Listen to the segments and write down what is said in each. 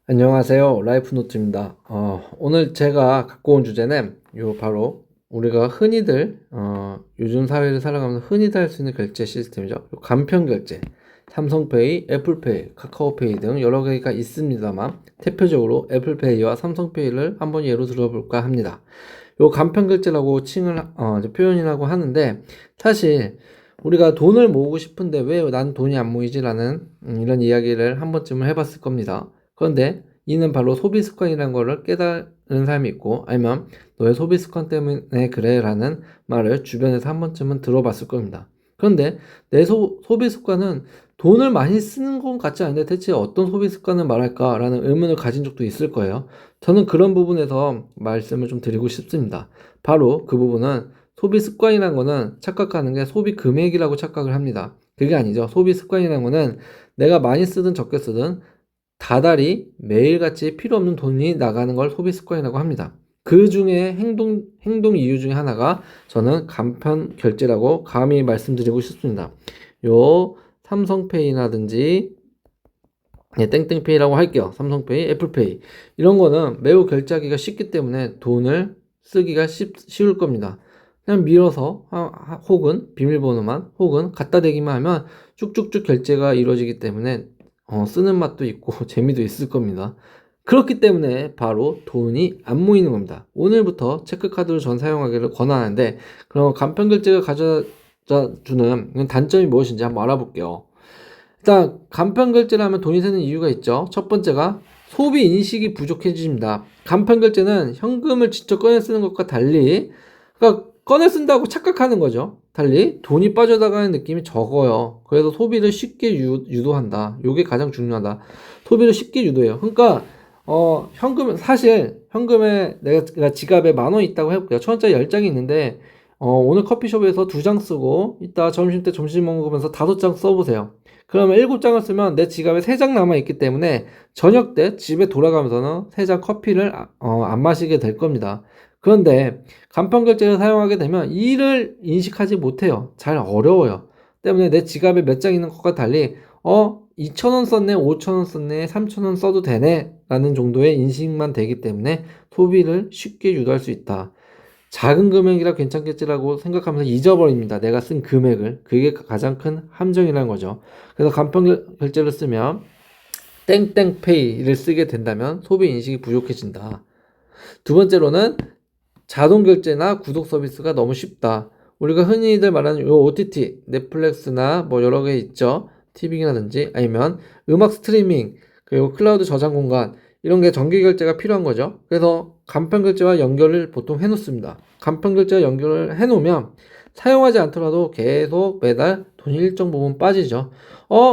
안녕하세요. 라이프노트입니다. 오늘 제가 갖고 온 주제는 바로 우리가 흔히들 요즘 사회를 살아가면서 흔히들 할 수 있는 결제 시스템이죠. 요 간편 결제, 삼성페이, 애플페이, 카카오페이 등 여러 개가 있습니다만 대표적으로 애플페이와 삼성페이를 한번 예로 들어볼까 합니다. 요 간편 결제라고 이제 표현이라고 하는데, 사실 우리가 돈을 모으고 싶은데 왜 난 돈이 안 모이지라는 이런 이야기를 한 번쯤은 해봤을 겁니다. 그런데 이는 바로 소비 습관이라는 거를 깨달은 사람이 있고, 아니면 너의 소비 습관 때문에 그래 라는 말을 주변에서 한 번쯤은 들어봤을 겁니다. 그런데 내 소비 습관은 돈을 많이 쓰는 것 같지 않은데 대체 어떤 소비 습관을 말할까라는 의문을 가진 적도 있을 거예요. 저는 그런 부분에서 말씀을 좀 드리고 싶습니다. 바로 그 부분은, 소비 습관이라는 거는 착각하는 게 소비 금액이라고 착각을 합니다. 그게 아니죠. 소비 습관이라는 거는 내가 많이 쓰든 적게 쓰든 다달이 매일같이 필요 없는 돈이 나가는 걸 소비 습관이라고 합니다. 그 중에 행동 이유 중에 하나가 저는 간편 결제라고 감히 말씀드리고 싶습니다. 요 삼성페이라든지 땡땡페이라고 할게요. 삼성페이, 애플페이 이런 거는 매우 결제하기가 쉽기 때문에 돈을 쓰기가 쉬울 겁니다. 그냥 밀어서 혹은 비밀번호만 혹은 갖다 대기만 하면 쭉쭉쭉 결제가 이루어지기 때문에 쓰는 맛도 있고 재미도 있을 겁니다. 그렇기 때문에 바로 돈이 안 모이는 겁니다. 오늘부터 체크카드를 전 사용하기를 권하는데, 그럼 간편 결제가 가져다 주는 단점이 무엇인지 한번 알아볼게요. 일단 간편 결제를 하면 돈이 새는 이유가 있죠. 첫 번째가 소비 인식이 부족해집니다. 간편 결제는 현금을 직접 꺼내 쓰는 것과 달리, 그러니까 꺼내 쓴다고 착각하는 거죠. 달리 돈이 빠져나가는 느낌이 적어요. 그래서 소비를 쉽게 유도한다. 이게 가장 중요하다. 소비를 쉽게 유도해요. 그러니까 사실 현금에 내가 지갑에 10,000원 있다고 해볼게요. 1,000원짜리 10장이 있는데 오늘 커피숍에서 2장 쓰고 이따 점심때 점심 먹으면서 5장 써보세요. 그러면 7장을 쓰면 내 지갑에 3장 남아있기 때문에 저녁 때 집에 돌아가면서는 3장 커피를 안 마시게 될 겁니다. 그런데 간편 결제를 사용하게 되면 이를 인식하지 못해요. 잘 어려워요. 때문에 내 지갑에 몇 장 있는 것과 달리 2,000원 썼네, 5,000원 썼네, 3,000원 써도 되네 라는 정도의 인식만 되기 때문에 소비를 쉽게 유도할 수 있다. 작은 금액이라 괜찮겠지라고 생각하면서 잊어버립니다. 내가 쓴 금액을. 그게 가장 큰 함정이라는 거죠. 그래서 간편 결제를 쓰면 땡땡페이를 쓰게 된다면 소비 인식이 부족해진다. 두 번째로는 자동 결제나 구독 서비스가 너무 쉽다. 우리가 흔히들 말하는 요 OTT, 넷플릭스나 뭐 여러 개 있죠. TV라든지 아니면 음악 스트리밍, 그리고 클라우드 저장 공간, 이런 게 정기 결제가 필요한 거죠. 그래서 간편 결제와 연결을 보통 해놓습니다. 간편 결제와 연결을 해놓으면 사용하지 않더라도 계속 매달 돈이 일정 부분 빠지죠.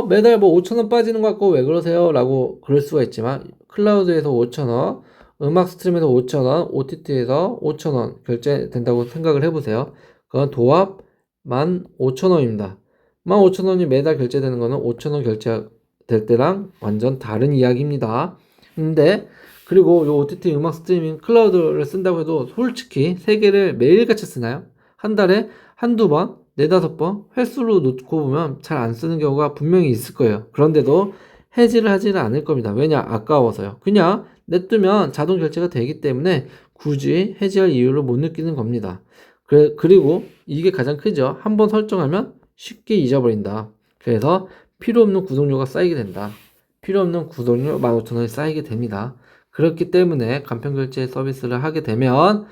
매달 뭐 5,000원 빠지는 것 같고 왜 그러세요? 라고 그럴 수가 있지만, 클라우드에서 5,000원, 음악 스트림에서 5,000원, OTT에서 5,000원 결제된다고 생각을 해보세요. 그건 도합 15,000원입니다. 15,000원이 매달 결제되는 거는 5,000원 결제될 때랑 완전 다른 이야기입니다. 근데 그리고 요 OTT 음악 스트리밍 클라우드를 쓴다고 해도 솔직히 3개를 매일같이 쓰나요? 한 달에 한두 번, 네다섯 번 횟수로 놓고 보면 잘 안 쓰는 경우가 분명히 있을 거예요. 그런데도 해지를 하지는 않을 겁니다. 왜냐? 아까워서요. 그냥 냅두면 자동 결제가 되기 때문에 굳이 해지할 이유를 못 느끼는 겁니다. 그리고 이게 가장 크죠. 한번 설정하면 쉽게 잊어버린다. 그래서 필요 없는 구독료가 쌓이게 된다. 필요 없는 구독료 15,000원이 쌓이게 됩니다. 그렇기 때문에 간편결제 서비스를 하게 되면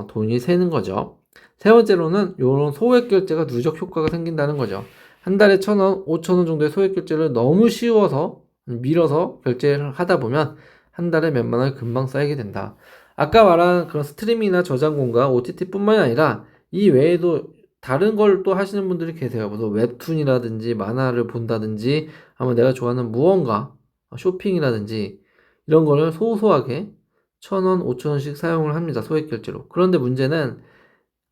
돈이 새는 거죠. 세 번째로는 이런 소액 결제가 누적 효과가 생긴다는 거죠. 한 달에 1,000원, 5,000원 정도의 소액 결제를 너무 쉬워서 밀어서 결제를 하다 보면 한 달에 몇만 원이 금방 쌓이게 된다. 아까 말한 그런 스트리밍이나 저장 공간, OTT뿐만이 아니라 이 외에도 다른 걸 또 하시는 분들이 계세요. 그래서 웹툰이라든지 만화를 본다든지, 아마 내가 좋아하는 무언가, 쇼핑이라든지 이런 거를 소소하게 1,000원, 5,000원씩 사용을 합니다. 소액 결제로. 그런데 문제는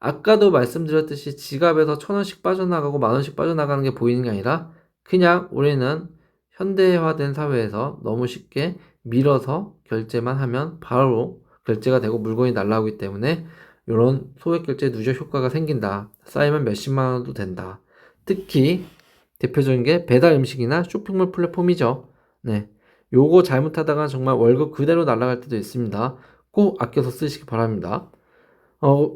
아까도 말씀드렸듯이 지갑에서 1,000원씩 빠져나가고 10,000원씩 빠져나가는 게 보이는 게 아니라, 그냥 우리는 현대화된 사회에서 너무 쉽게 밀어서 결제만 하면 바로 결제가 되고 물건이 날라오기 때문에 이런 소액 결제 누적 효과가 생긴다. 쌓이면 몇십만 원도 된다. 특히 대표적인 게 배달 음식이나 쇼핑몰 플랫폼이죠. 네. 요거 잘못하다가 정말 월급 그대로 날아갈 때도 있습니다. 꼭 아껴서 쓰시기 바랍니다.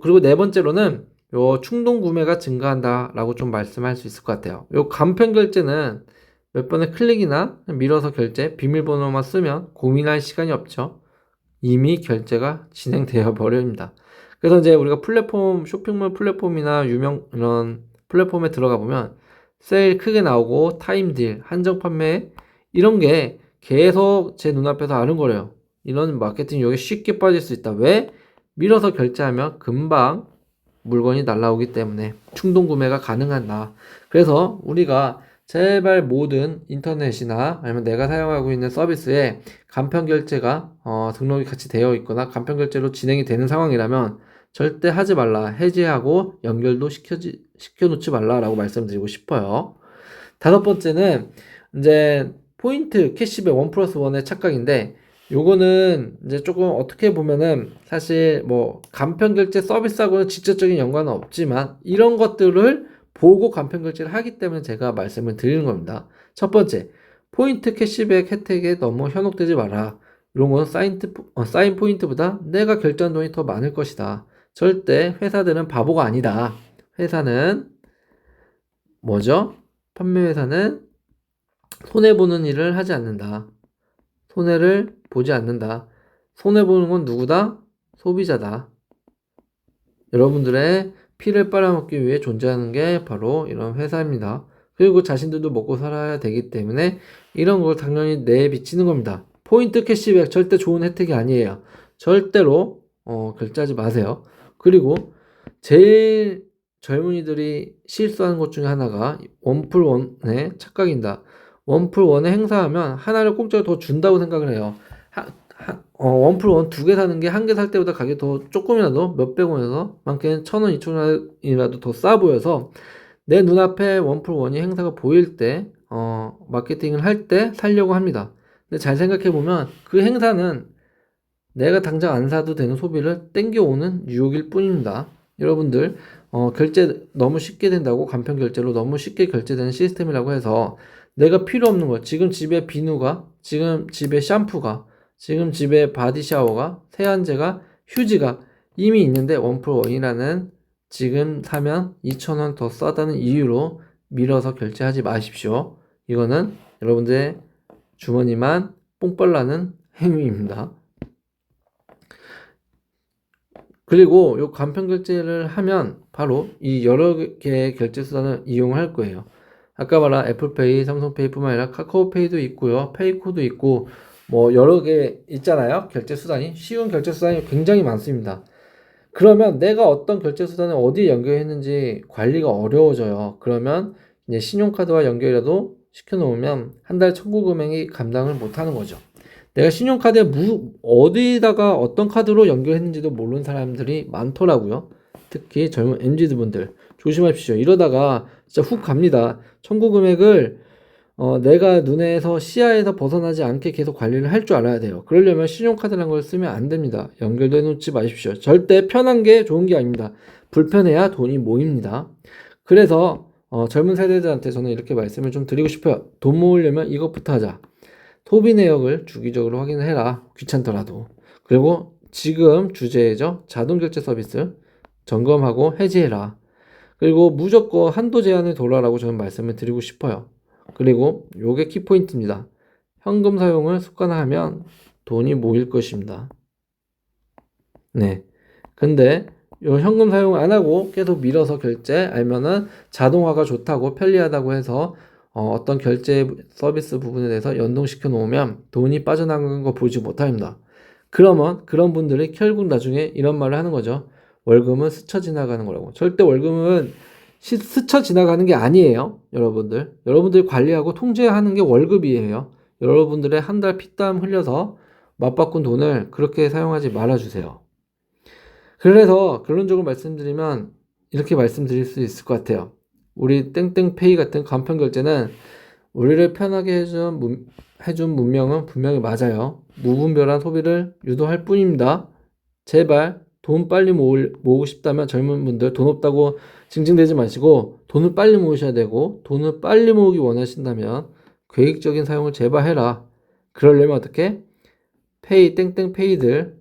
그리고 네 번째로는 요 충동 구매가 증가한다 라고 좀 말씀할 수 있을 것 같아요. 요 간편 결제는 몇 번의 클릭이나 밀어서 결제, 비밀번호만 쓰면 고민할 시간이 없죠. 이미 결제가 진행되어 버립니다. 그래서 이제 우리가 플랫폼, 쇼핑몰 플랫폼이나 이런 플랫폼에 들어가 보면 세일 크게 나오고 타임딜, 한정 판매 이런 게 계속 제 눈앞에서 아른거려요. 이런 마케팅 여기 쉽게 빠질 수 있다. 왜? 밀어서 결제하면 금방 물건이 날라오기 때문에 충동 구매가 가능하다. 그래서 우리가 제발 모든 인터넷이나 아니면 내가 사용하고 있는 서비스에 간편 결제가 등록이 같이 되어 있거나 간편 결제로 진행이 되는 상황이라면 절대 하지 말라. 해지하고 연결도 시켜놓지 말라라고 말씀드리고 싶어요. 다섯 번째는 이제 포인트 캐시백 1+1의 착각인데 요거는 이제 조금 어떻게 보면은 사실 뭐 간편 결제 서비스하고는 직접적인 연관은 없지만 이런 것들을 보고 간편 결제를 하기 때문에 제가 말씀을 드리는 겁니다. 첫 번째, 포인트 캐시백 혜택에 너무 현혹되지 마라. 이런 건 사인 포인트보다 내가 결제한 돈이 더 많을 것이다. 절대 회사들은 바보가 아니다. 회사는 뭐죠? 판매 회사는 손해보는 일을 하지 않는다. 손해를 보지 않는다. 손해보는 건 누구다? 소비자다. 여러분들의 피를 빨아먹기 위해 존재하는 게 바로 이런 회사입니다. 그리고 자신들도 먹고 살아야 되기 때문에 이런 걸 당연히 내비치는 겁니다. 포인트 캐시백 절대 좋은 혜택이 아니에요. 절대로 결제하지 마세요. 그리고 제일 젊은이들이 실수하는 것 중에 하나가 1+1의 착각입니다. 1+1에 행사하면 하나를 공짜로 더 준다고 생각을 해요. 1+1 두 개 사는 게 한 개 살 때보다 가격이 더 조금이라도 몇백 원에서 많게는 1,000원, 2,000원이라도 더 싸 보여서 내 눈앞에 1+1이 행사가 보일 때 마케팅을 할 때 살려고 합니다. 근데 잘 생각해보면 그 행사는 내가 당장 안 사도 되는 소비를 땡겨오는 유혹일 뿐입니다. 여러분들 결제 너무 쉽게 된다고 간편 결제로 너무 쉽게 결제되는 시스템이라고 해서 내가 필요 없는 거 지금 집에 비누가 지금 집에 샴푸가 지금 집에 바디 샤워가 세안제가 휴지가 이미 있는데 1+1이라는 지금 사면 2,000원 더 싸다는 이유로 밀어서 결제하지 마십시오. 이거는 여러분들의 주머니만 뽕빨 나는 행위입니다. 그리고 요 간편 결제를 하면 바로 이 여러 개의 결제 수단을 이용할 거예요. 아까 말한 애플페이, 삼성페이 뿐만 아니라 카카오페이도 있고요. 페이코도 있고 뭐 여러 개 있잖아요. 결제 수단이 쉬운 결제 수단이 굉장히 많습니다. 그러면 내가 어떤 결제 수단을 어디에 연결했는지 관리가 어려워져요. 그러면 이제 신용카드와 연결이라도 시켜놓으면 한 달 청구 금액이 감당을 못하는 거죠. 내가 신용카드에 어디다가 어떤 카드로 연결했는지도 모르는 사람들이 많더라고요. 특히 젊은 MZ분들 조심하십시오. 이러다가 진짜 훅 갑니다. 청구 금액을 내가 눈에서 시야에서 벗어나지 않게 계속 관리를 할 줄 알아야 돼요. 그러려면 신용카드라는 걸 쓰면 안 됩니다. 연결도 해놓지 마십시오. 절대 편한 게 좋은 게 아닙니다. 불편해야 돈이 모입니다. 그래서 젊은 세대들한테 저는 이렇게 말씀을 좀 드리고 싶어요. 돈 모으려면 이것부터 하자. 소비 내역을 주기적으로 확인해라. 귀찮더라도. 그리고 지금 주제죠. 자동결제 서비스 점검하고 해지해라. 그리고 무조건 한도 제한을 돌아라고 저는 말씀을 드리고 싶어요. 그리고 요게 키포인트입니다. 현금 사용을 습관화하면 돈이 모일 것입니다. 네. 근데 요 현금 사용 안 하고 계속 밀어서 결제 아니면은 자동화가 좋다고 편리하다고 해서 어떤 결제 서비스 부분에 대해서 연동시켜 놓으면 돈이 빠져나가는 거 보지 못합니다. 그러면 그런 분들이 결국 나중에 이런 말을 하는 거죠. 월급은 스쳐 지나가는 거라고. 절대 월급은 스쳐 지나가는 게 아니에요. 여러분들이 관리하고 통제하는 게 월급이에요. 여러분들의 한 달 피땀 흘려서 맞바꾼 돈을 그렇게 사용하지 말아주세요. 그래서 결론적으로 말씀드리면 이렇게 말씀드릴 수 있을 것 같아요. 우리 땡땡페이 같은 간편 결제는 우리를 편하게 해준 문명은 분명히 맞아요. 무분별한 소비를 유도할 뿐입니다. 제발 돈 빨리 모으고 싶다면 젊은 분들 돈 없다고 징징대지 마시고 돈을 빨리 모으셔야 되고 돈을 빨리 모으기 원하신다면 계획적인 사용을 제발 해라. 그러려면 어떻게? 페이 땡땡페이들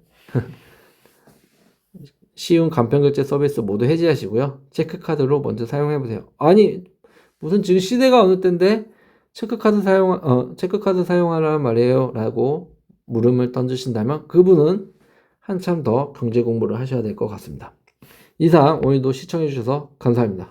쉬운 간편결제 서비스 모두 해지하시고요. 체크카드로 먼저 사용해보세요. 아니 무슨 지금 시대가 어느 때인데 체크카드 사용하란 말이에요 라고 물음을 던지신다면 그분은 한참 더 경제 공부를 하셔야 될 것 같습니다. 이상 오늘도 시청해 주셔서 감사합니다.